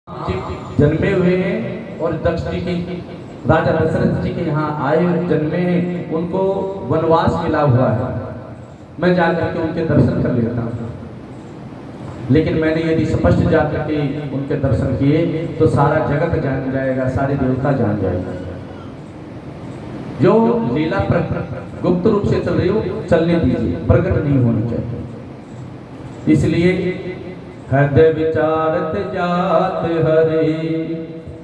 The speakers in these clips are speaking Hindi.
जी जन्मे हुए हैं और दक्ष जी की राजा दशरथ जी के यहाँ आए जन्मे हैं, उनको वनवास मिला हुआ है। मैं जाकर के उनके दर्शन कर लेता हूँ, लेकिन मैंने यदि स्पष्ट जाकर के उनके दर्शन किए तो सारा जगत जान जाएगा, सारे देवता जान जाएगा। जो लीला गुप्त रूप से चल रही हो चलने दीजिए, प्रकट नहीं होनी चाहिए। इसलिए हृदय विचारत जात हरे,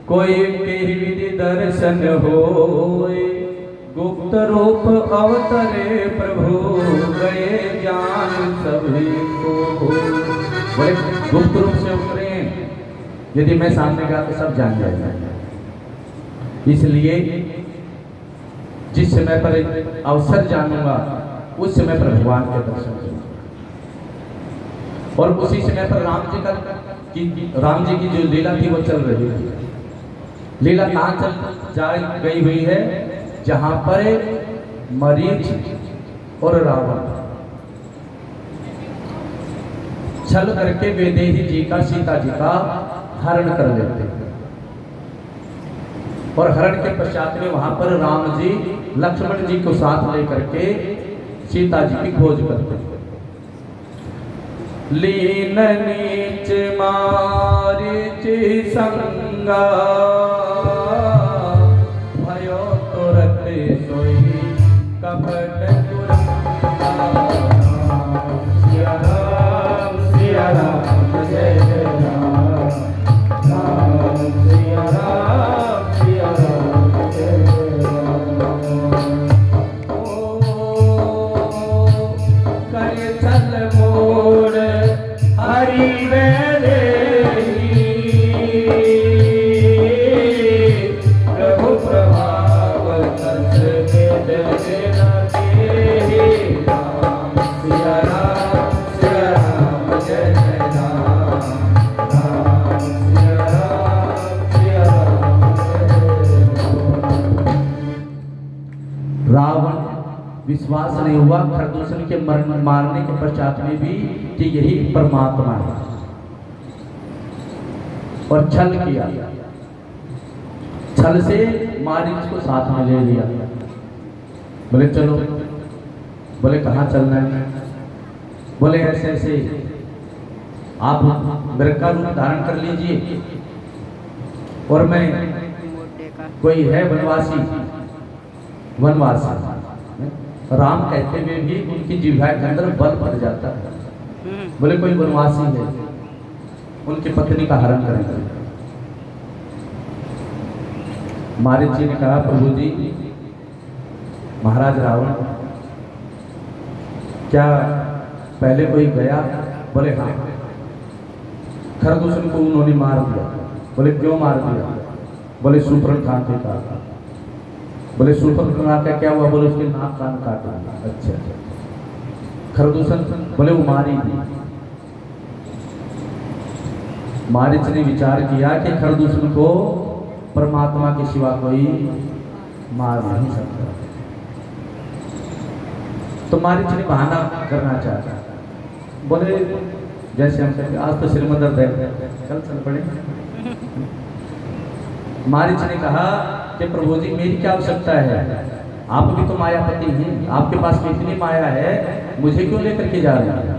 कोई के विधि दर्शन होए। गुप्त रूप अवतरे प्रभु, गए ज्ञान सभी को। बोले गुप्त रूप से उतरे, यदि मैं सामने गया तो सब जान जाएगा। इसलिए जिस समय पर अवसर जानूंगा उस समय पर भगवान के दर्शन करूंगा। और उसी समय पर राम जी की जो लीला थी वो चल रही थी। लीला कहाँ चल जा गई हुई है? जहां पर मरीच और रावण छल करके वैदेही जी का, सीता जी का हरण कर लेते हैं। और हरण के पश्चात में वहां पर राम जी लक्ष्मण जी को साथ लेकर के सीता जी की खोज करते हैं। लीन नीच मारीच संगा, भयो तुरत सोई कपट सिया राम जय जय राम, सिया राम जय जय राम। ओ कर चल मोर हरि वैदेही, प्रभु प्रभाव तस वेद देहि। राम सिया राम जय जय राम, राम सिया राम जय राम। रावण विश्वास नहीं हुआ खरदूषण के मारने के पश्चात में भी कि यही परमात्मा है, और छल किया। छल से मारीच को साथ में ले लिया। बोले चलो, बोले कहाँ चलना है? बोले ऐसे ऐसे आप मेरे का रूप धारण कर लीजिए, और मैं कोई है वनवासी राम कहते हुए भी उनकी जिह्वा के अंदर बल भर जाता है। बोले कोई वनवासी है, उनकी पत्नी का हरण करेंगे। मारीच जी ने कहा प्रभु जी, महाराज रावण क्या पहले कोई गया? बोले हाँ, खरदूषण को उन्होंने मार दिया। बोले क्यों मार दिया? बोले शूर्पणखा के कहा। बोले शूर्पणखा का क्या हुआ? बोले उसके नाक कान काट दिया। अच्छा, खरदूषण बोले वो मारी दी। मारीच ने विचार किया कि खरदूषण को परमात्मा के सिवा कोई मार नहीं सकता। तो मारीच ने बहाना करना चाहा। बोले जैसे हम कहते आज तो सिर में दर्द है, चल पड़े। मारीच ने कहा कि प्रभु जी मेरी क्या आवश्यकता है? आप भी तो मायापति हैं, आपके पास कितनी माया है, मुझे क्यों लेकर के जा रहे हैं?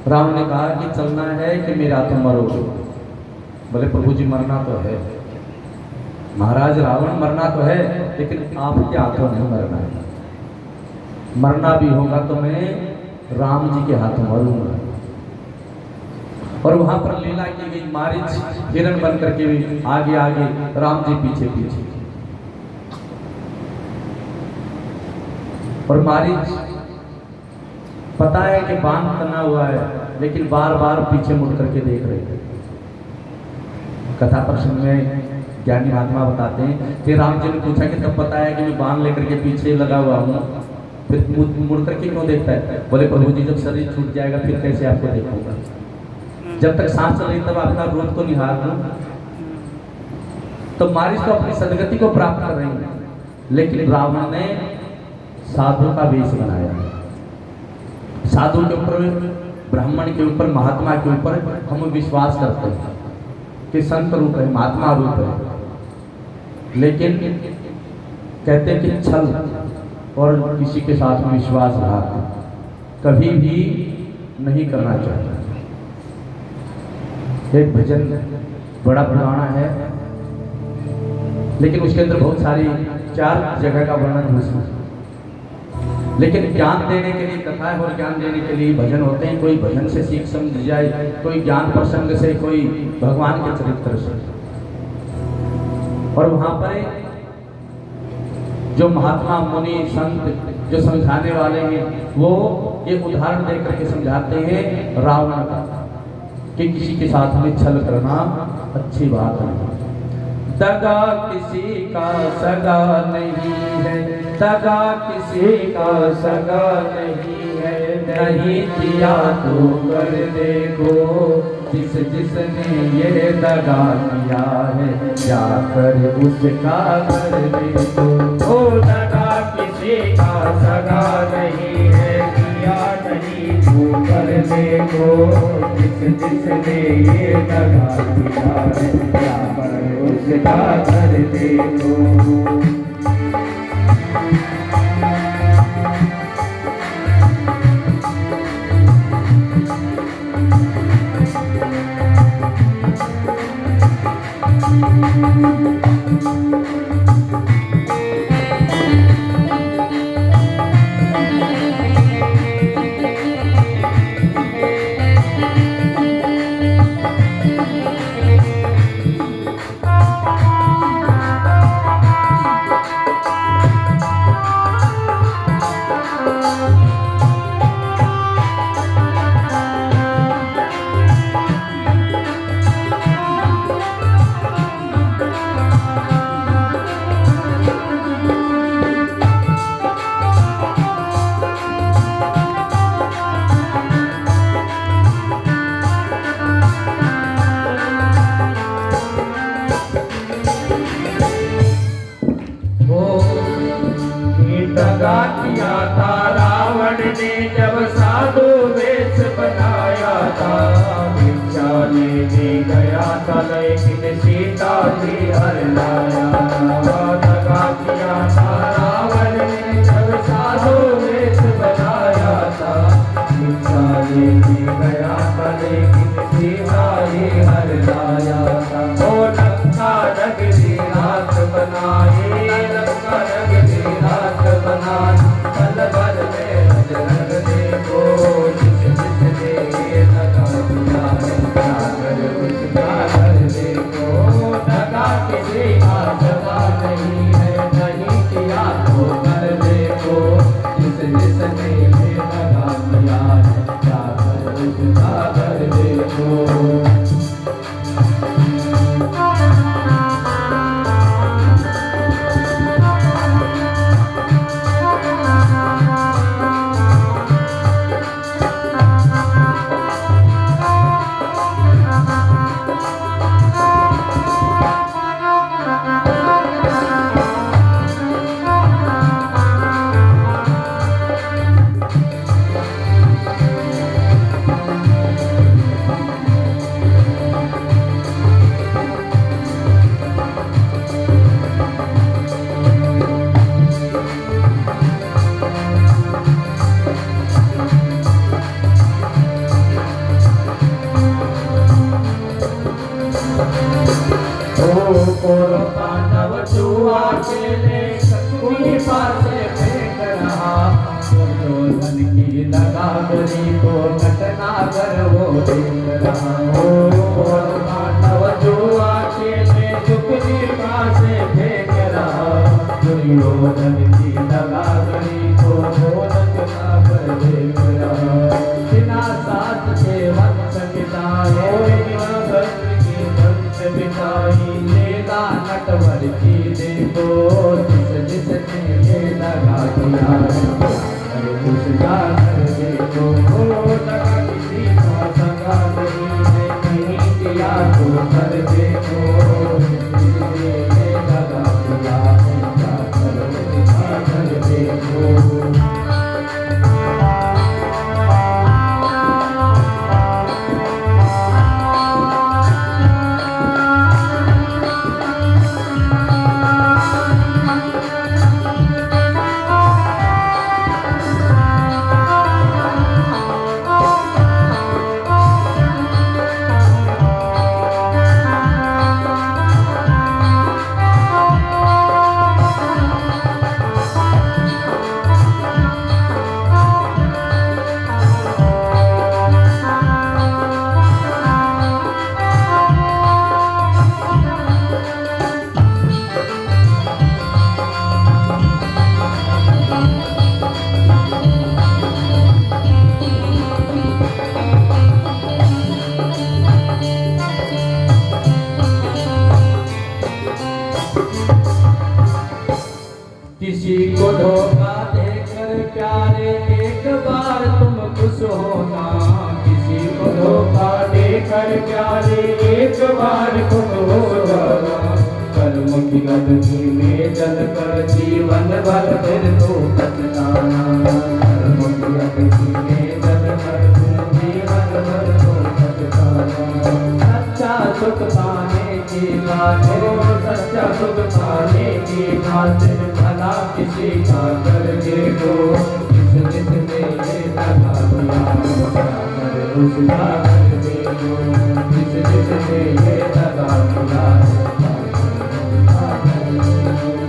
रावण ने कहा कि चलना है कि मेरा तुम मरोगे। बोले प्रभु जी मरना तो है। महाराज रावण मरना तो है, लेकिन आपके हाथों नहीं मरना है। मरना भी होगा तो मैं राम जी के हाथों मरूंगा। और वहां पर लीला की गई, मारीच हिरण बन करके भी आगे आगे, राम जी पीछे पीछे। और मारीच पता है कि बाण तना हुआ है, लेकिन बार बार पीछे मुड़ करके देख रहे थे। कथा प्रसंग में ज्ञानी महात्मा बताते हैं कि राम जी ने पूछा कि तब पता है कि मैं बाण लेकर के पीछे लगा हुआ हूँ, फिर मुड़ करके क्यों देखता है? बोले प्रभु जी जब शरीर छूट जाएगा फिर कैसे आपको देखूंगा? जब तक सांस चल रही तब अपना रूप तो निहार लूं। तो मारीच तो अपनी सदगति को प्राप्त कर रही है, लेकिन रावण ने साधु का वेश बनाया। साधु के ऊपर ब्राह्मण के ऊपर, महात्मा के ऊपर हम विश्वास करते हैं। कि संत रूप है, महात्मा रूप है, लेकिन कहते कि छल और किसी के साथ में विश्वासघात कभी भी नहीं करना चाहिए। एक भजन बड़ा पुराना है, लेकिन उसके अंदर बहुत सारी 4 जगह का वर्णन है, लेकिन ज्ञान देने के लिए कथा है और ज्ञान देने के लिए भजन होते हैं। कोई भजन से सीख समझ जाए, कोई ज्ञान प्रसंग से, कोई भगवान के चरित्र से। और वहां पर जो महात्मा मुनि संत जो समझाने वाले हैं, वो ये उदाहरण देकर के समझाते हैं रावण का, कि किसी के साथ में छल करना अच्छी बात नहीं। दगा किसी का सगा नहीं है, दगा किसी का सगा नहीं है, नहीं किया तो कर देखो जिस जिसने ये दगा किया है, जाकर उसका कर देखो। ओ दगा किसी का सगा नहीं है, किया नहीं तो कर देखो जिस जिसने ये दगा किया है, जाकर उसका कर देखो। दगा किया था रावण ने जब साधु वेश बनाया था, भिक्षा लेने गया था लेकिन सीता जी हर लाया था। दगा किया था रावण ने जब साधु वेश बनाया था, भिक्षा लेने गया था लेकिन सीता जी हर लाया था। ओ लंका नगरी रात बनाए, लंका नगरी रात बनाए, पल भर में रंग देखो जिस जिसने ये दगा किया है, जाकर उसका घर देखो। दगा किसी का सगा नहीं है, नहीं किया तो कर देखो जिस जिसने ये दगा किया है, जाकर उसका घर देखो। पांडव जुआ खेले शकुनी पासे फेंक रहा, दुर्योधन की लगागरी को घटनागर वो देख रहा। पांडव जुआ खेले शकुनी पासे फेंक रहा, दुर्योधन की लगागरी को घटनागर देख रहा। बिना साथ के वंश बिताए, बिताई लीला नटवर की देखो जिस जिसने ये दगा किया है, उसका घर देखो। दगा किसी का सगा नहीं है, नहीं किया तो कर देखो जिसने ये दगा किया है, जाकर उसका घर देखो। बार तुम हो जाना, कर्म की गंदगी में जल कर जीवन भर फिर तो पछताना, कर्म की गंदगी में जल कर जीवन भर तो पछताना। सच्चा सुख पाने की खातिर, सच्चा सुख पाने की खातिर भला किसी का कर देखो, इस रित में ये लगा दिया कर उसका कर देखो, इस रित में ये लगा दिया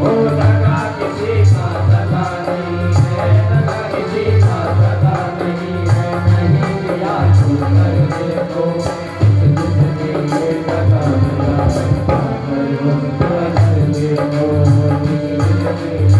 ओ लगा किसी का लगा नहीं है, लगा किसी का लगा नहीं है, नहीं किया तू कर देखो, इस रित में ये लगा दिया कर उसका कर देखो, इस रित में ये लगा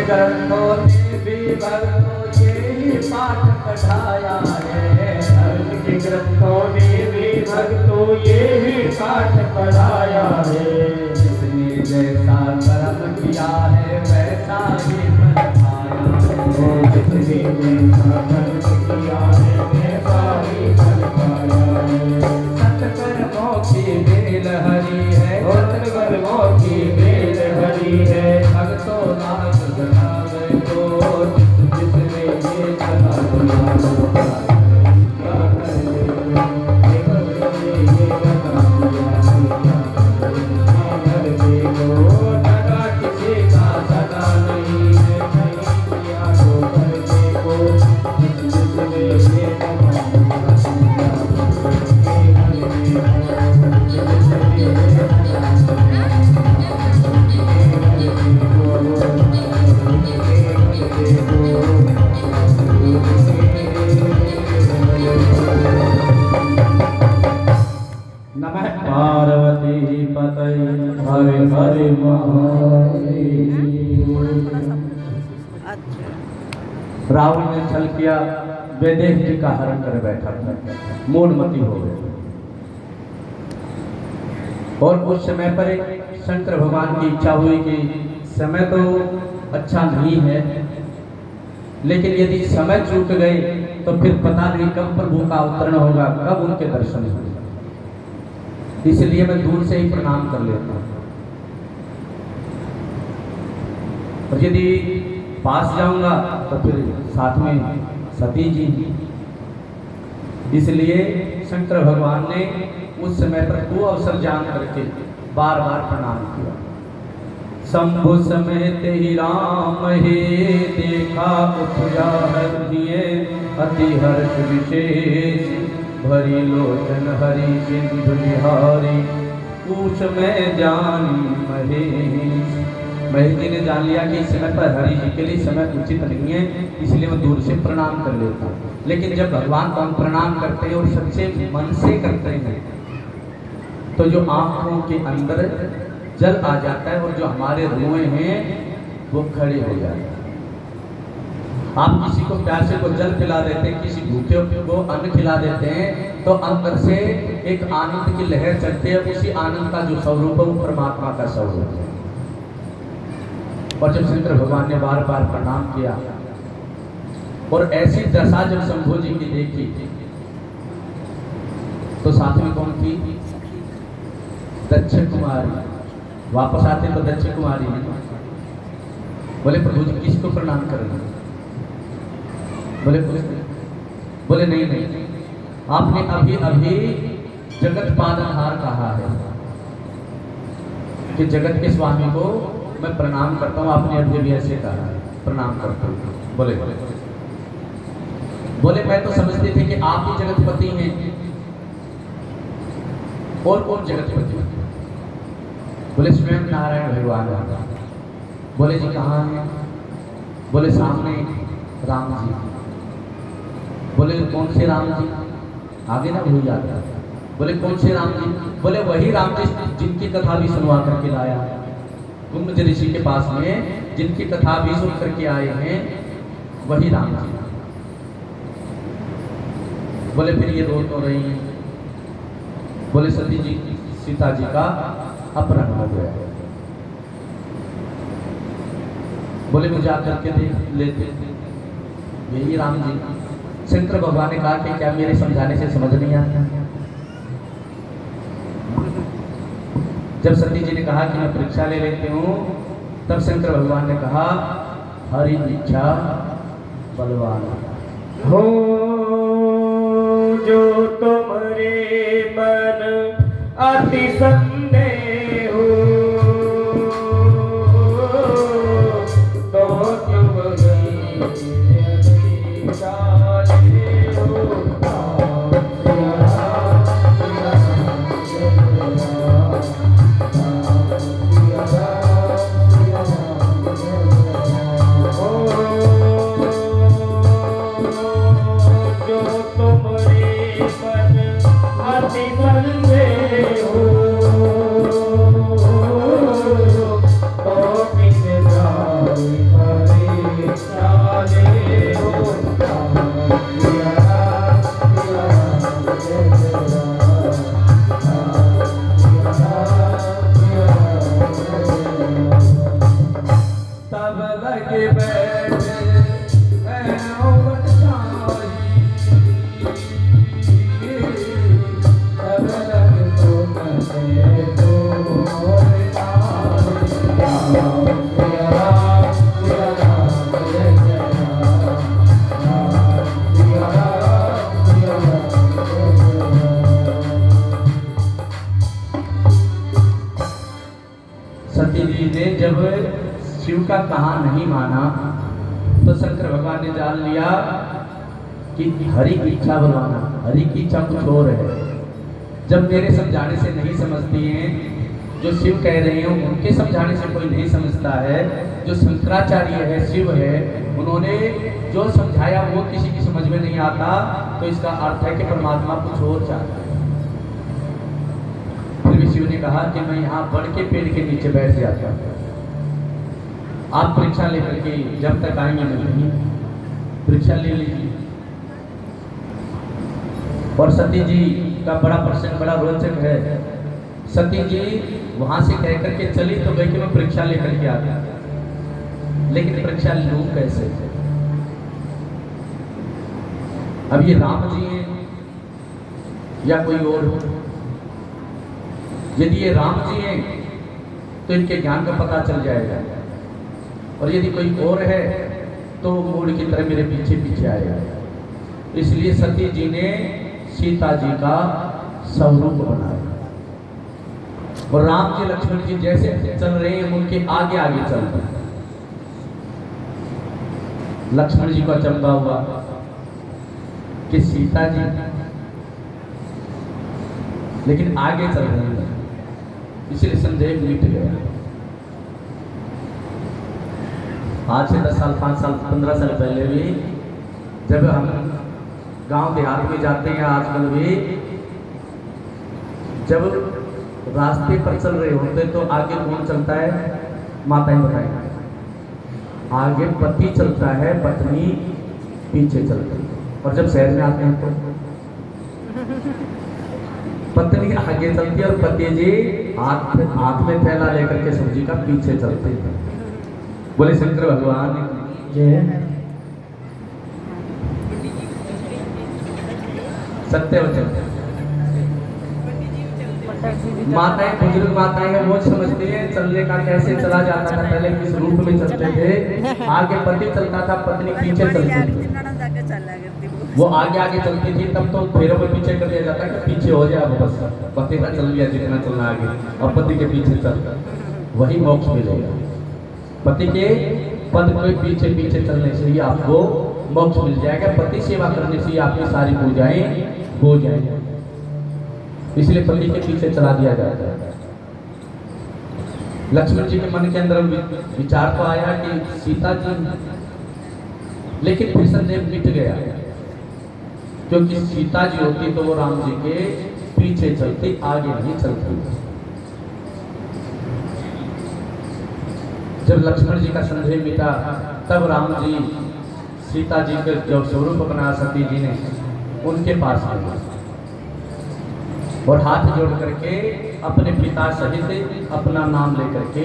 ग्रंथों ने भी भक्तों यही पाठ पढ़ाया है, धर्म के ग्रंथों ने भी भक्तों यही पाठ पढ़ाया है, जिसने जैसा कर्म किया है वैसा ही फल पाया है, जिसने जैसा कर्म किया है वैसा ही फल पाया है। सत्कर्मों की बेल हरी है, सत्कर्मों की बेल हरी है, भक्तों नाम जगावे को, जिसने ये जगा दिया पार्वती पतये हरे हरे महादेव। रावण ने छल किया, वैदेह जी का हरण कर बैठा था, मूढ़मती हो गए। और उस समय पर एक शंकर भगवान की इच्छा हुई कि समय तो अच्छा नहीं है, लेकिन यदि समय चूक गए तो फिर पता नहीं कब प्रभु का अवतरण होगा, कब उनके दर्शन होंगे, इसलिए मैं दूर से ही प्रणाम कर लेता हूँ। और यदि पास जाऊंगा तो फिर साथ में सती जी, इसलिए शंकर भगवान ने उस समय पर को अवसर जान करके बार बार प्रणाम किया। शंभु समेत ही राम हे देखा उठया हरिये, अति हर्ष विशेष भरी लोचन हरि सिंधु निहारी, पूछ में जानी महेश। महेश जी ने जान लिया कि इस समय पर हरि जी के लिए समय उचित नहीं है, इसलिए मैं दूर से प्रणाम कर लेता हूँ। लेकिन जब भगवान को हम प्रणाम करते हैं और सच्चे मन से करते हैं तो जो आंखों के अंदर जल आ जाता है और जो हमारे रोए हैं वो खड़े हो जाते हैं। आप किसी को प्यासे को जल पिला देते हैं, किसी भूखे को अन्न खिला देते हैं, तो अंदर से एक आनंद की लहर चलती है। उसी आनंद का जो स्वरूप है वो परमात्मा का स्वरूप है। और जब शंकर भगवान ने बार बार प्रणाम किया और ऐसी दशा जब शंभु जी की देखी तो साथ में कौन थी? दक्ष कुमारी। वापस आते तो दक्ष कुमारी है। बोले प्रभु जी किसको प्रणाम करेंगे? बोले नहीं नहीं, आपने अभी अभी जगत पालनहार कहा है कि जगत के स्वामी को मैं प्रणाम करता हूँ, आपने अभी अभी ऐसे कहा है, प्रणाम करता हूँ। बोले मैं तो समझते थे कि आप ही जगतपति हैं। और कौन जगतपति? बोले स्वयं नारायण भगवान। बोले जी कहाँ है? बोले सामने राम जी। बोले कौन से राम जी? आगे ना भूल जाता। बोले कौन से राम जी? बोले वही राम जी जिनकी कथा भी सुनवा करके लाया, गुम्बज ऋषि के पास में जिनकी कथा भी सुन करके आए हैं, वही राम जी। बोले फिर ये रो तो रही हैं। बोले सती जी सीता जी का अपहरण हो गया। बोले मुझे आकर के देख लेते, यही राम जी। शंकर भगवान ने कहा कि क्या मेरे समझाने से समझ नहीं आता? जब सती जी ने कहा कि मैं परीक्षा ले लेती हूँ, तब शंकर भगवान ने कहा हरि इच्छा बलवान हो जो तुम्हारे मन अति संदेह हो, तो तुम जब शिव का कहा नहीं माना तो शंकर भगवान ने जान लिया कि हरि की इच्छा बनवाना, हरि की इच्छा कुछ और है। जब मेरे समझाने से नहीं समझती हैं, जो शिव कह रहे हैं उनके समझाने से कोई नहीं समझता है, जो शंकराचार्य है शिव है, उन्होंने जो समझाया वो किसी की समझ में नहीं आता, तो इसका अर्थ है कि परमात्मा कुछ और चाहता है। फिर भी शिव ने कहा कि मैं यहाँ बड़ के पेड़ के नीचे बैठ जाता हूँ, आप परीक्षा लेकर के जब तक आएंगे नहीं, परीक्षा ले लीजिए। और सती जी का बड़ा प्रसंग बड़ा रोचक है। सती जी वहां से कह करके चली तो गई कि मैं परीक्षा लेकर के आता, लेकिन परीक्षा लूं कैसे? अब ये राम जी हैं या कोई और? यदि ये राम जी हैं तो इनके ज्ञान का पता चल जाएगा, और यदि कोई और है तो मूड की तरह मेरे पीछे पीछे आएगा। इसलिए सती जी ने सीता जी का स्वरूप बनाया, और राम जी लक्ष्मण जी जैसे चल रहे हैं उनके आगे आगे चल रहे हैं। लक्ष्मण जी को अचंभा हुआ कि सीता जी लेकिन आगे चल रहे हैं, इसलिए संदेह मिट गया। आज से 10 साल 5 साल 15 साल पहले भी जब हम गांव देहात में जाते हैं, आजकल भी जब रास्ते पर चल रहे होते तो आगे कौन चलता है? माताएं बताएं। आगे पति चलता है, पत्नी पीछे चलती है। और जब शहर में आते हैं तो पत्नी आगे चलती है और पति जी हाथ में थैला लेकर के सब्जी का पीछे चलते हैं। बोले शंकर भगवान जय। सत्य वचन। माताएं, बुजुर्ग माताएं हैं, वो समझती है चलने का कैसे चला जाता था, पहले किस रूप में चलते थे। आगे पति चलता था, पत्नी पीछे चलती थी। वो आगे आगे चलती थी, तब तो फेरों में पीछे कर दिया जाता कि पीछे हो जाए, बस पति का चल लिया जितना चलना आगे, और पति के पीछे चल, वही मोक्ष मिलेगा। पति के पद के पीछे पीछे चलने से ही आपको मोक्ष मिल जाएगा। पति सेवा करने से ही आपकी सारी पूजाएं हो जाएंगी, इसलिए पति के पीछे चला दिया जाता है। लक्ष्मण जी के मन के अंदर विचार तो आया कि सीता जी लेकिन फिर संदेह मिट गया, क्योंकि सीता जी होती तो वो राम जी के पीछे चलती, आगे नहीं चलती। जब लक्ष्मण जी का संदेह मिटा तब राम जी सीता जी के जो स्वरूप अपना सती जी ने उनके पास आए और हाथ जोड़ करके अपने पिता सहित अपना नाम लेकर के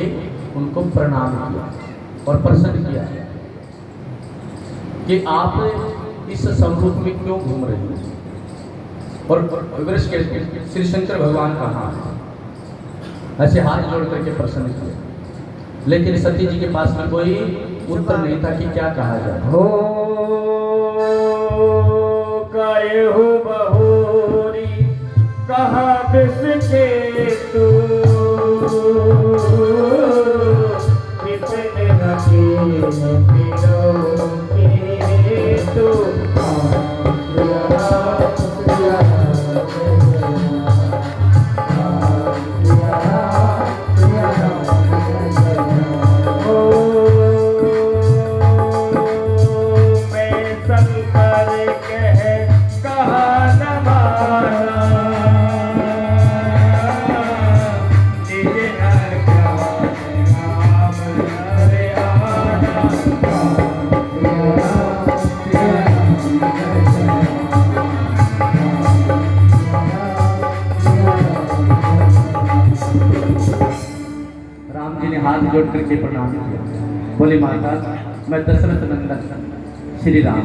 उनको प्रणाम किया और प्रसन्न किया कि आप इस स्वरूप में क्यों घूम रहे हैं, और वृक्ष के श्री शंकर भगवान कहाँ है, ऐसे हाथ जोड़ करके प्रसन्न किया। लेकिन सती जी के पास में कोई उत्तर नहीं था कि क्या कहा जाए। हो काय हो बहोरी कहा बिसके तू कितने रखे फिरो के तू हाथ जोड़ करके प्रणाम किया। बोले माता, मैं दशरथ नंदन श्री राम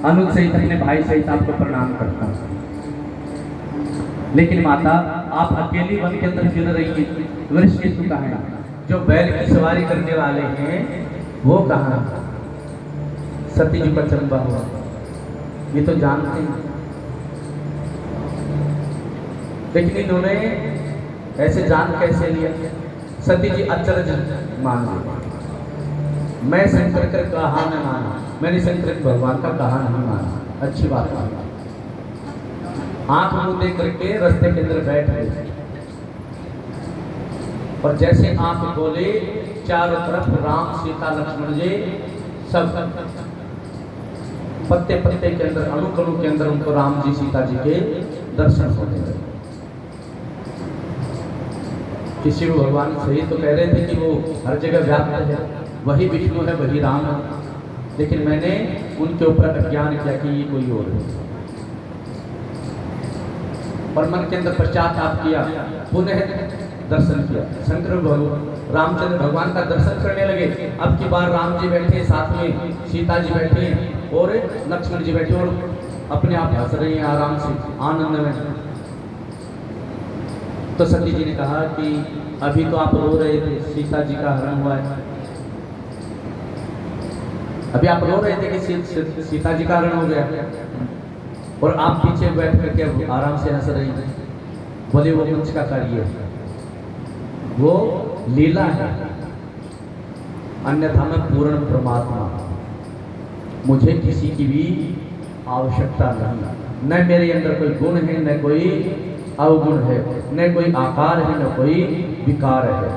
अनुज सहित अपने भाई सहित आपको प्रणाम करता हूँ। लेकिन माता, आप अकेली वन के अंदर फिर रही हैं, वृक्ष किसको कहा है? जो बैल की सवारी करने वाले हैं वो कहाँ? सती जी का चंबा हुआ, ये तो जानते हैं। लेकिन इन्होंने ऐसे जान कैसे लिया? सती जी अचरज मान ली, मैं शंकर का कहा न माना, मैंने शंकर भगवान का कहा नहीं माना। अच्छी बात है। आंख मुंह देख करके रास्ते के अंदर बैठ गए और जैसे आंख खोले चारों तरफ राम सीता लक्ष्मण जी सब पत्ते पत्ते के अंदर अणु कणु के अंदर उनको राम जी सीता जी के दर्शन होने लगे। किसी भी भगवान सही तो कह रहे थे कि वो हर जगह व्याप्त है, वही विष्णु है, वही राम है, लेकिन मैंने उनके ऊपर अज्ञान किया कि ये कोई और है और मन के अंदर पश्चाताप किया, पुनः दर्शन किया। शंकर भगवान रामचंद्र भगवान का दर्शन करने लगे। अब की बार राम जी बैठे, साथ में सीता जी बैठे और लक्ष्मण जी बैठे और अपने आप हंस रहे हैं आराम से, आनंद में। तो सती जी ने कहा कि अभी तो आप रो रहे थे, सीता जी का हरण हुआ है, अभी आप रो रहे थे कि सीता जी का हरण हो गया और आप पीछे बैठ करके आराम से हंस रही थी। बोले वो कुछ का कार्य है, वो लीला है, अन्यथा मैं पूर्ण परमात्मा, मुझे किसी की भी आवश्यकता नहीं। न मेरे अंदर कोई गुण है, न कोई अवगुण है, न कोई आकार है, न कोई विकार है।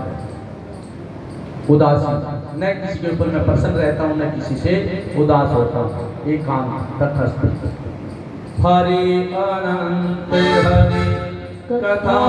उदासीन, न किसी के ऊपर मैं प्रसन्न रहता हूँ, न किसी से उदास होता हूँ। एक काम तटस्थ। हरि अनंत हरि कथा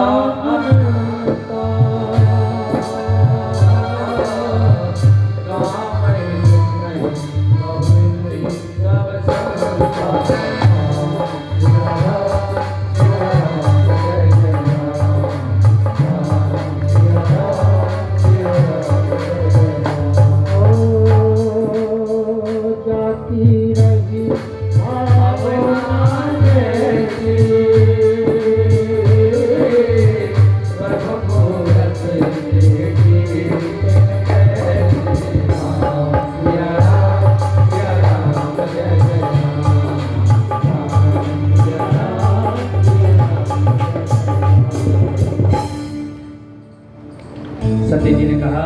सती जी ने कहा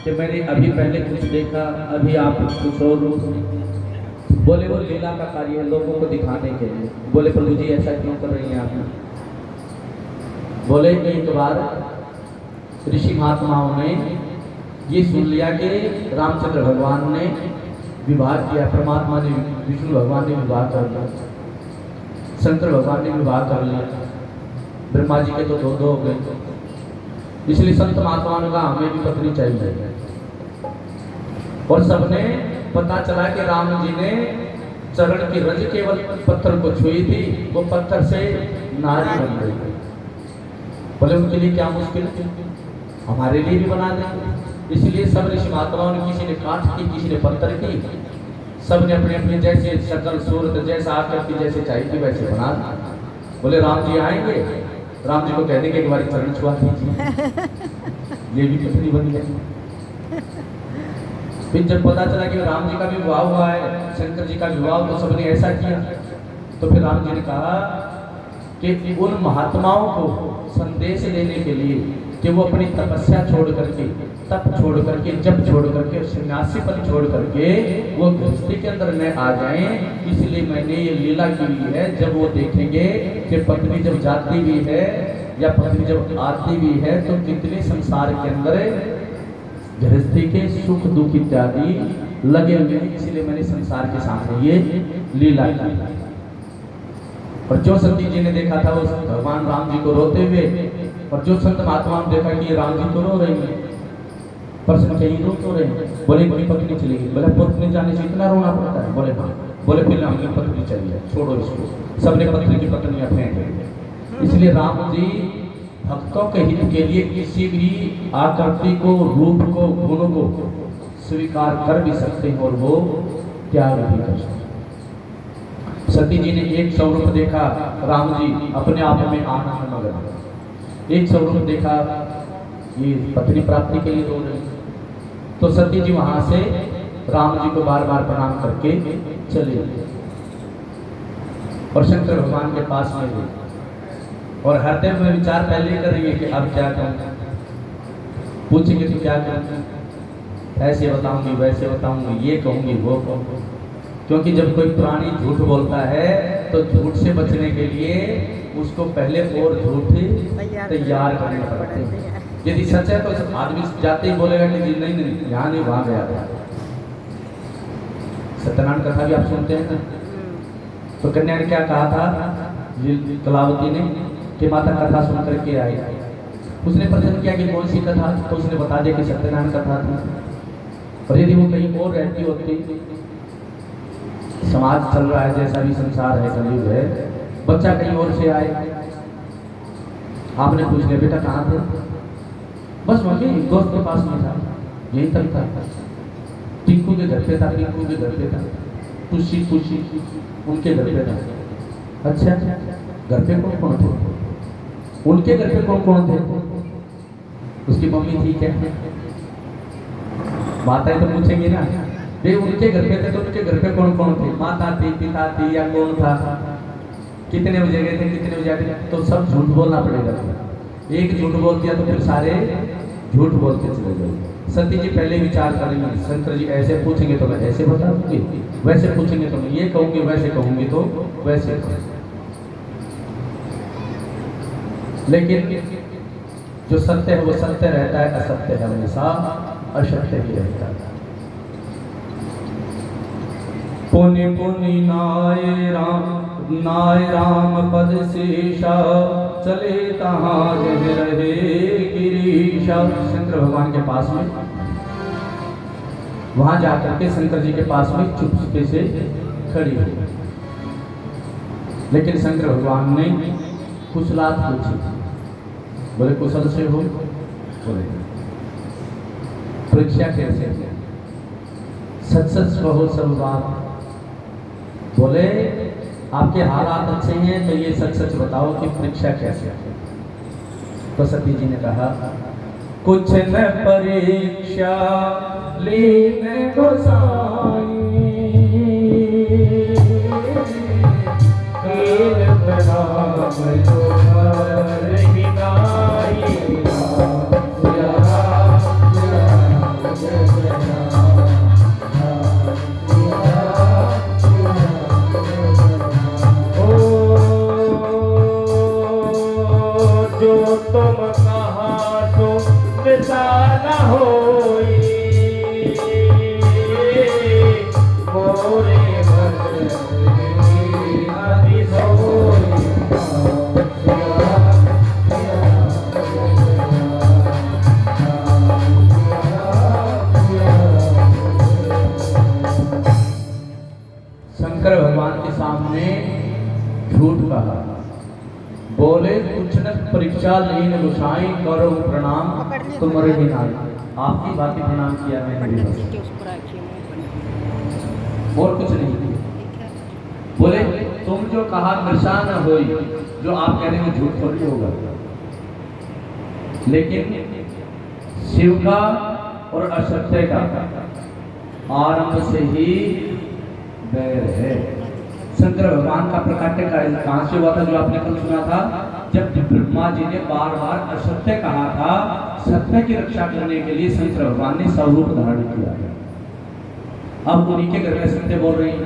कि मैंने अभी पहले कुछ देखा, अभी आप कुछ और रूप। बोले वो लीला का कार्य है, लोगों को दिखाने के लिए। बोले प्रभु जी ऐसा क्यों कर रही हैं आप? बोले एक बार ऋषि महात्माओं ने ये सुन लिया कि रामचंद्र भगवान ने विवाह किया, परमात्मा ने, विष्णु भगवान ने विवाह कर लिया, शंकर भगवान ने विवाह कर लिया, ब्रह्मा जी के तो दो दो हो गए। इसलिए संत महात्माओं का हमें भी पत्नी चाहिए। और सबने पता चला कि राम जी ने चरण की रज केवल पत्थर को छुई थी, वो पत्थर से नारी बन गई। बोले उनके लिए क्या मुश्किल, हमारे लिए भी बना दें। इसलिए सब ऋषि महात्माओं ने, किसी ने काठ की, किसी ने पत्थर की, सब ने अपने अपने जैसे शक्ल सूरत जैसा आकृति जैसे चाहिए वैसे बना दी। बोले राम जी आएंगे, राम जी को कहने के एक बार चरण छुआ दीजिए, ये भी पत्नी बन गई। फिर जब पता चला कि राम जी का भी विवाह हुआ है, शंकर जी का विवाह, तो सबने ऐसा किया। तो फिर राम जी ने कहा कि उन महात्माओं को संदेश देने के लिए कि वो अपनी तपस्या छोड़ करके, तप छोड़ करके, जप छोड़ करके, सन्यासीपन छोड़ करके वो गृहस्थी के अंदर न आ जाएं, इसलिए मैंने ये लीला की हुई है। जब वो देखेंगे कि पत्नी जब जाती भी है या पत्नी जब आती भी है तो कितने संसार के अंदर गृहस्थी के सुख दुख इत्यादि लगे हुए हैं, इसलिए मैंने संसार के सामने ये लीला की। और जो सती जी ने देखा था वो भगवान राम जी को रोते हुए, और जो संत महात्मा ने देखा कि ये राम जी तो रो रहे हैं, प्रश्न कहीं रो तो रहे हैं। बोले इनकी पत्नी चली गई। बोले पत्नी जाने से इतना रोना पड़ता है? बोले हाँ। बोले फिर हमें पत्नी चाहिए, छोड़ो इसको। सबने पत्नी की पत्नियां फेंक दी। इसलिए राम जी भक्तों के हित के लिए किसी भी आकृति को, रूप को, गुण को स्वीकार कर भी सकते हैं और वो त्याग भी कर सकते हैं। सती जी ने एक स्वरूप देखा, राम जी अपने आप में आनंद मगन। एक स्वरूप देखा, ये पत्नी प्राप्ति के लिए रो रही, तो सती जी वहां से राम जी को बार बार प्रणाम करके चले गए और शंकर भगवान के पास में गए। और हृदय में विचार पहले कर रही है कि अब क्या करूं। पूछेंगे तो क्या करूं, ऐसे बताऊंगी, वैसे बताऊंगी, ये कहूंगी, वो कहूंगी। क्योंकि जब कोई प्राणी झूठ बोलता है तो झूठ से बचने के लिए उसको पहले और झूठ तैयार करने पड़ते हैं। यदि सच है तो आदमी जाते ही बोलेगा कि जी नहीं नहीं, यहाँ नहीं, वहां गया था। सत्यनारायण कथा भी आप सुनते हैं ना, तो कन्या ने क्या कहा था कलावती ने कि माता कथा सुन करके आई। उसने प्रश्न किया कि कौन सी कथा, तो उसने बता दिया कि सत्यनारायण कथा थी। और यदि वो कहीं और रहती होती, समाज चल रहा है जैसा भी संसार है, कलयुग है, बच्चा कहीं और से आए, आपने पूछ लिया बेटा कहाँ थे? बस मम्मी दोस्त के पास में था, यहीं तक था, टिंकू के घर पे था, टिंकू के घर पे था, खुशी खुशी उनके घर पे था। अच्छा, घर पे कौन कौन थे? उनके घर पे कौन कौन थे? उसकी मम्मी थी क्या? माताएं तो पूछेंगी ना, वे उनके घर पे थे तो उनके घर पे कौन कौन थे? माता थी, पिता थी, या कौन था? कितने बजे गए थे, कितने बजे आए थे? तो सब झूठ बोलना पड़ेगा। एक झूठ बोल दिया तो फिर सारे झूठ बोलते चले गए। सती जी पहले विचार करेंगे, शंकर जी ऐसे पूछेंगे तो मैं ऐसे बता दूंगी, वैसे पूछेंगे तो मैं ये कहूंगी, वैसे कहूंगी तो वैसे। लेकिन जो सत्य है वो सत्य रहता है, असत्य है हमेशा असत्य ही रहता है। पुनि पुनि नाय राम पद शेषा, चले तहाँ जह रहे गिरीशा। शंकर भगवान के पास में, वहां जाकर के शंकर जी के पास में चुपके से खड़ी हुई। लेकिन शंकर भगवान ने कुशलात पूछी। बोले कुशल से हो? बोले परीक्षा कैसे? सच सच कहो सब बात। बोले आपके हालात अच्छे हैं तो ये सच सच बताओ कि परीक्षा कैसे है? तो सती जी ने कहा कुछ न परीक्षा लीन गोसाई, जो तुम कहा तो मिसाल होई, शंकर भगवान के सामने झूठ कहा, बोले कुछ न परीक्षा लीन गोसाई करो प्रणाम तुम्हारे ही नाम। आपकी बातें प्रणाम किया मैंने, और कुछ नहीं। बोले तुम जो कहा नशा न होई, जो आप कह रहे हैं झूठ थोड़ी होगा, लेकिन शिव का और असत्य का आरंभ से ही बैर है। शंकर भगवान का प्रकाट्य कहां से हुआ था, जो आपने कल सुना था, जब ब्रह्मा जी ने बार बार असत्य कहा था, सत्य की रक्षा करने के लिए शंकर भगवान ने स्वरूप धारण किया। अब उन्हीं के घर में सत्य बोल रही है,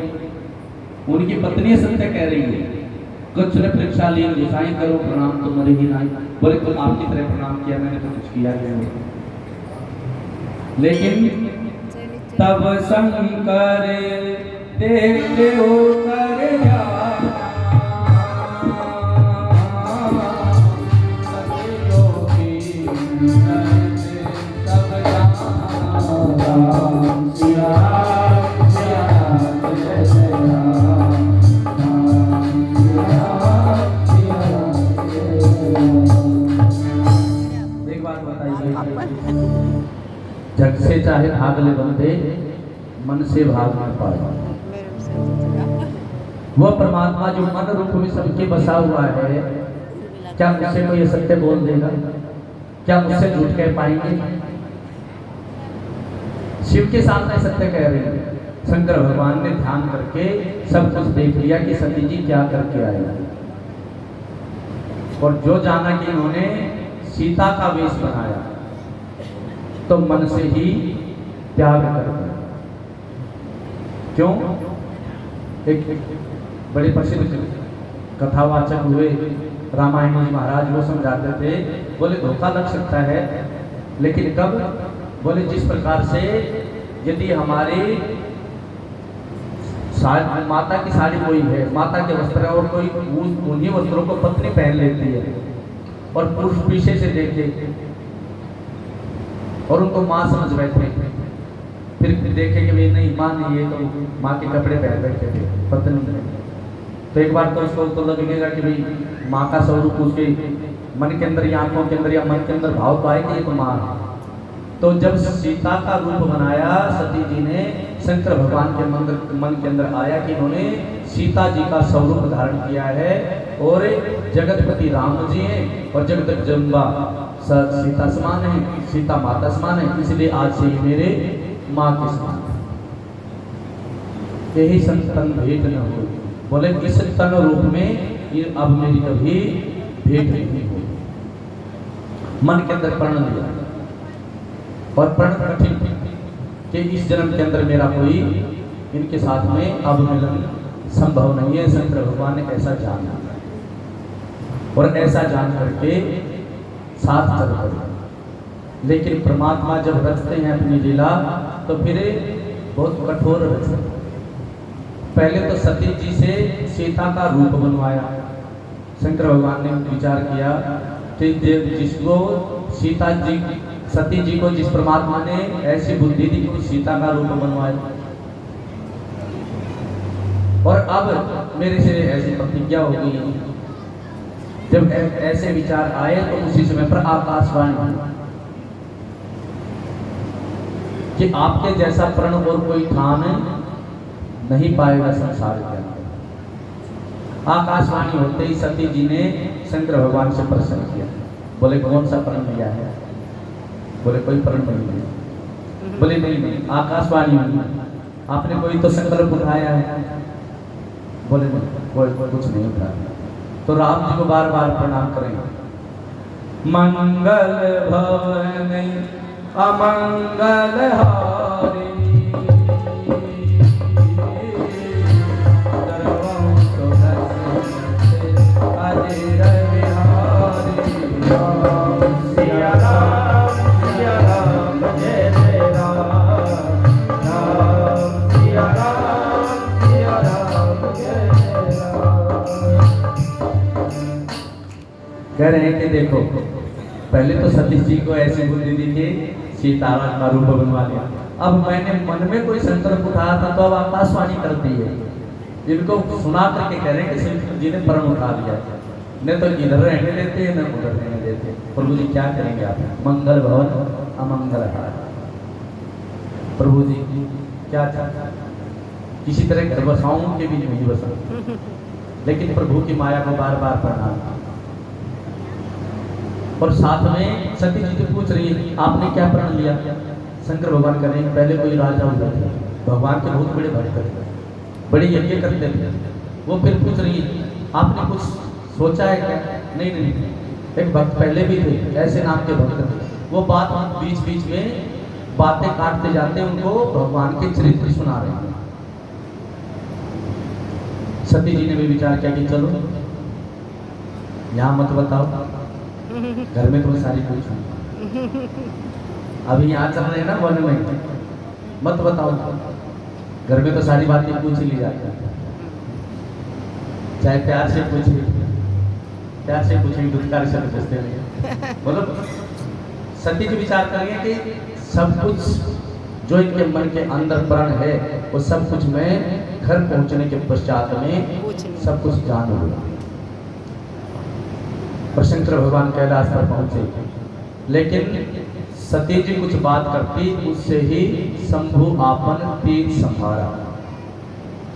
उनकी पत्नी सत्य कह रही है, कुछ न परीक्षा लीन गोसाई करो प्रणाम तुम्हारे ही नाई। बोले तो आपकी तरह प्रणाम किया, मैंने तो कुछ किया नहीं। लेकिन तब शंकर देखते हो कर जग से चाहे भाग ले बंदे, मन से भाग न पाए। वह परमात्मा जो मन रूप में सबके बसा हुआ है, क्या मुझसे कोई ये सत्य बोल देगा? क्या मुझसे झूठ कह पाएंगे? शिव के सामने सत्य कह रहे हैं। शंकर भगवान ने ध्यान करके सब कुछ देख लिया कि सती जी क्या करके आए, और जो जाना कि इन्होंने सीता का वेश बनाया, तो मन से ही त्याग कर दिया। क्यों? एक बड़े प्रसिद्ध कथावाचक हुए रामायण जी महाराज, वो समझाते थे, बोले धोखा लग सकता है, लेकिन कब? बोले जिस प्रकार से यदि हमारी माता की साड़ी कोई है, माता के वस्त्र है, और कोई उन्हीं वस्त्रों को पत्नी पहन लेती है, और पुरुष पीछे से देखे और उनको माँ समझ बैठे, फिर देखे कि भाई नहीं माँ नहीं, ये तो माँ के कपड़े पहन बैठे थे पत्नी ने, तो एक बार तो उसको तो लगेगा कि भाई माँ का स्वरूप उसके मन के अंदर या आंखों के अंदर या मन के अंदर भाव तो आएगा, ये तो माँ है। तो जब सीता का रूप बनाया सती जी ने, शंकर भगवान के मन के अंदर आया कि इन्होंने सीता जी का स्वरूप धारण किया है, और जगतपति राम जी हैं और जगदम्बा सीता समान है, सीता माता समान है, इसलिए आज से ही मेरे माँ के समान है। यही संतन भेंट न हो। बोले इस तन रूप में ये अब मेरी कभी भेंट नहीं हो। मन के अंदर प्रण लिया, और प्रण कठिन कि इस जन्म के अंदर मेरा कोई इनके साथ में अब मिलन संभव नहीं है। शंकर भगवान ने ऐसा जाना, और ऐसा जान करके साथ चल पड़े। लेकिन परमात्मा जब रचते हैं अपनी लीला, तो फिर बहुत कठोर रचते। पहले तो सती जी से सीता का रूप बनवाया। शंकर भगवान ने विचार किया कि जिसको सती जी को जिस परमात्मा ने ऐसी बुद्धि दी कि सीता का रूप बनवाया, और अब मेरे से ऐसी प्रतिज्ञा हो गई। जब ऐसे विचार आए तो उसी समय पर आकाशवाणी कि आपके जैसा प्रण और कोई ठान नहीं पाएगा संसार के अंदर। आकाशवाणी होते ही सती जी ने शंकर भगवान से प्रश्न किया। बोले कौन सा प्रण लिया है? बोले कोई प्रण नहीं है। बोले नहीं, आकाशवाणी हुई, आपने कोई तो संकल्प उठाया है? बोले कोई कुछ नहीं उठाया। तो राम जी को बार बार प्रणाम करेंगे। मंगल भवन अमंगल हारी, कह रहे हैं कि देखो, पहले तो सतीश जी को ऐसी बुद्धि दी कि सीता का रूप बनवा लिया। अब मैंने मन में कोई संकल्प उठाया था, तो अब आकाशवाणी करती है इनको सुना करके कह रहे हैं कि श्री कृष्ण जी ने प्रण उठा लिया, न तो इधर रहने देते न उधर रहने देते। प्रभु जी क्या करेंगे आप? मंगल भवन अमंगल हार। प्रभु जी क्या चाहता, किसी तरह घर बसाऊं के भी नहीं बसा, लेकिन प्रभु की माया को बार बार प्रणाम। और साथ में सती जी से पूछ रही है आपने क्या प्रण लिया? शंकर भगवान कह रहे हैं पहले कोई राजा हुआ था, भगवान के बहुत बड़े भक्त थे, बड़े यज्ञ करते थे। वो फिर पूछ रही है आपने कुछ सोचा है क्या? नहीं नहीं, एक भक्त पहले भी थे, ऐसे नाम के भक्त थे। वो बात बीच बीच में बातें काटते जाते, उनको भगवान के चरित्र सुना रहे हैं। सती जी ने भी विचार किया कि चलो यहाँ मत बताओ, घर में तुम्हें सारी पूछूं, अभी यहाँ चल रहे हैं ना वन में, मत बताओ, घर में तो सारी बातें पूछ ली जाती है। चाहे प्यार से पूछे, प्यार से पूछेंगे, दुष्कार से पूछते नहीं। मतलब सती जी विचार करेंगे कि सब कुछ जो इनके मन के अंदर प्रण है वो सब कुछ मैं घर पहुंचने के पश्चात में सब कुछ जान लूंगा। और शंकर भगवान कैलाश पर पहुंचे, लेकिन सती जी कुछ बात करती, उससे ही शंभु आपन तेज संभारा।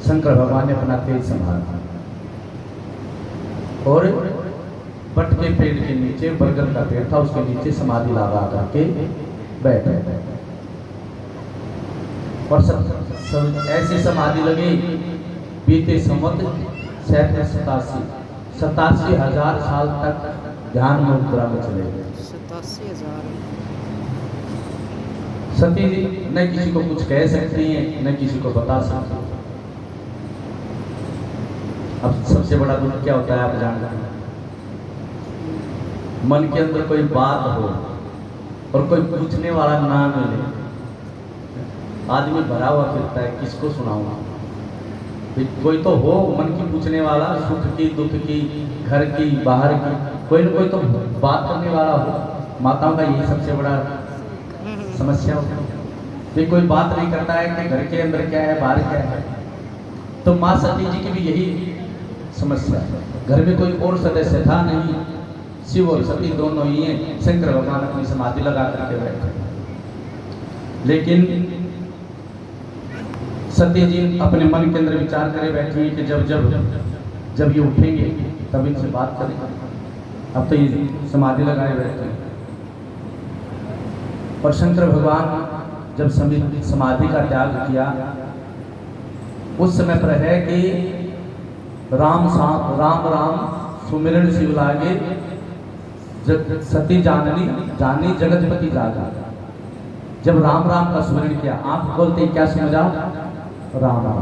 शंकर भगवान ने अपना तेज संभाला और बट के पेड़ के नीचे, बरगद का पेड़ था, उसके नीचे समाधि लगा करके बैठे। और सब ऐसी समाधि लगी, बीते संवत 87,000 साल तक ध्यान मुद्रा में चले गए। 87,000। सती जी न किसी को कुछ कह सकती हैं, न किसी को बता सकती हैं। अब सबसे बड़ा दुख क्या होता है आप जानते हैं? मन के अंदर कोई बात हो और कोई पूछने वाला ना मिले, आदमी भरा हुआ फिरता है, किसको सुनाऊंगा? कोई तो हो मन की पूछने वाला, सुख की, दुख की, घर की, बाहर की, कोई ना कोई तो बात करने वाला हो। माताओं का यही सबसे बड़ा समस्या होती है कि कोई बात नहीं करता है कि घर के अंदर क्या है, बाहर क्या है। तो माँ सती जी की भी यही समस्या है, घर में कोई और सदस्य था नहीं, शिव और सती दोनों ही हैं। शंकर भगवान अपनी समाधि लगा करके बैठे, लेकिन सती जी अपने मन के अंदर विचार करे बैठी है कि जब ये उठेंगे तब इनसे बात करेंगे। अब तो ये समाधि लगाए बैठे हैं। और शंकर भगवान जब समाधि का त्याग किया, उस समय पर है कि राम राम सुमिरन शिव लागे, सती जानी जगतपति जागा। जब राम राम का स्मरण किया, आंख खोलते क्या समझा? राम राम।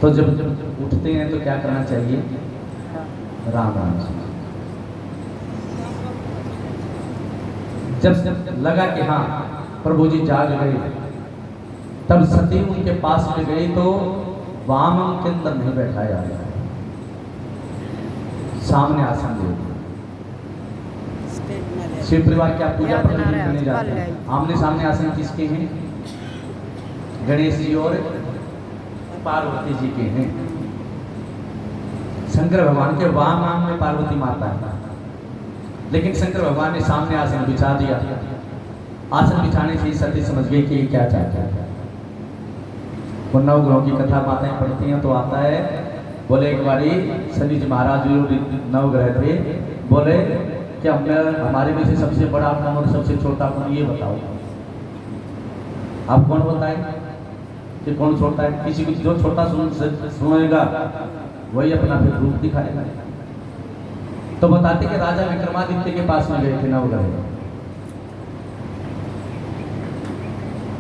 तो जब उठते हैं तो क्या करना चाहिए? राम राम। जब लगा कि हाँ प्रभु जी जाग गए, तब सती उनके पास में गई तो वाम के अंदर नहीं बैठाया, सामने आसन दे। शिव परिवार की आप पूजा करने जाते हैं, आमने सामने आसन किसके हैं? गणेश जी और पार्वती जी के हैं। शंकर भगवान के वाम आम में पार्वती माता है, लेकिन शंकर भगवान ने सामने आसन बिछा दिया। आसन बिछाने से सती समझ गई कि ये क्या चाहता है। वो नवग्रहों की कथा माताएं पढ़ती हैं तो आता है, बोले एक बारी शनि जी महाराज नवग्रह थे, बोले कि हमारे में से सबसे बड़ा कौन और सबसे छोटा कौन, ये बताओ। आप कौन बताएं कि कौन छोटा है? किसी को जो छोटा सुनेगा वही अपना फिर रूप दिखाएगा। तो बताते कि राजा विक्रमादित्य के पास में गए थे नवग्रह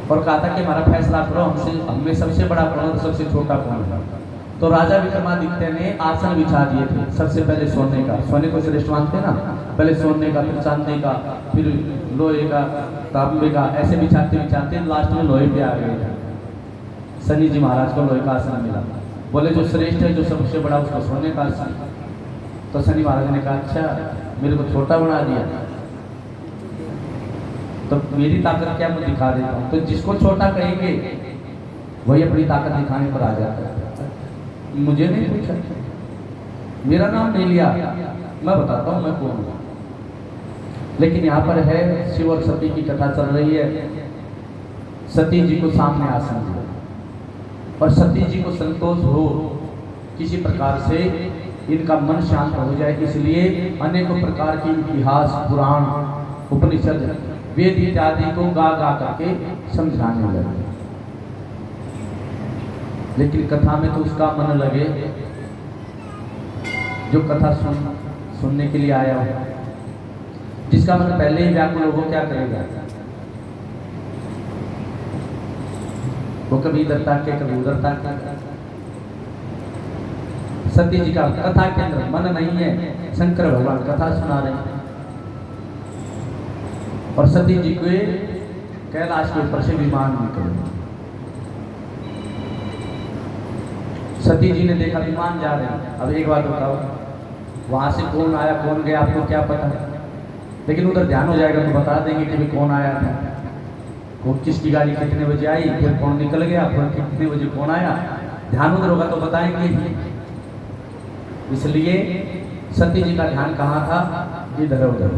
और कहा था कि हमारा फैसला करो, हमें सबसे बड़ा कौन और सबसे छोटा कौन है। तो राजा विक्रमादित्य ने आसन बिछा दिए थे, सबसे पहले सोने का, सोने को श्रेष्ठ मानते ना, पहले सोने का, फिर चांदी का, फिर लोहे का, तांबे का, ऐसे बिछाते बिछाते लास्ट में लोहे पे आ गए। शनि जी महाराज को लोहे का आसन मिला। बोले जो श्रेष्ठ है, जो सबसे बड़ा, उसको सोने का आसन। तो शनि महाराज ने कहा अच्छा मेरे को छोटा बना दिया, तो मेरी ताकत क्या मैं दिखा देता हूँ। तो जिसको छोटा कहेंगे वही अपनी ताकत दिखाने पर आ जाता है। मुझे नहीं पूछा, मेरा नाम नहीं लिया, मैं बताता हूँ मैं कौन हूँ। लेकिन यहाँ पर है शिव और सती की कथा चल रही है। सती जी को सामने आसन दिया और सती जी को संतोष हो किसी प्रकार से इनका मन शांत हो जाए, इसलिए अनेकों प्रकार के इतिहास, पुराण, उपनिषद, वेद इत्यादि को गा गा करके समझाने लगे। लेकिन कथा में तो उसका मन लगे जो कथा सुनने के लिए आया हो। जिसका मन पहले ही व्याकुल हो क्या करेगा? वो कभी इधर ताके कभी उधर ताके। सती जी का कथा के अंदर मन नहीं है, शंकर भगवान कथा सुना रहे हैं और सती जी को कैलाश के ऊपर से विमान निकले। सती जी ने देखा विमान जा रहे हैं। अब एक बात बताओ, वहां से कौन आया कौन गया आपको क्या पता है? लेकिन उधर ध्यान हो जाएगा तो बता देंगे कि भी कौन आया था, वो किसकी गाड़ी कितने बजे आई, फिर कौन निकल गया, फिर कितने बजे कौन आया। ध्यान उधर होगा तो बताएंगे। इसलिए सती जी का ध्यान कहाँ था? इधर उधर।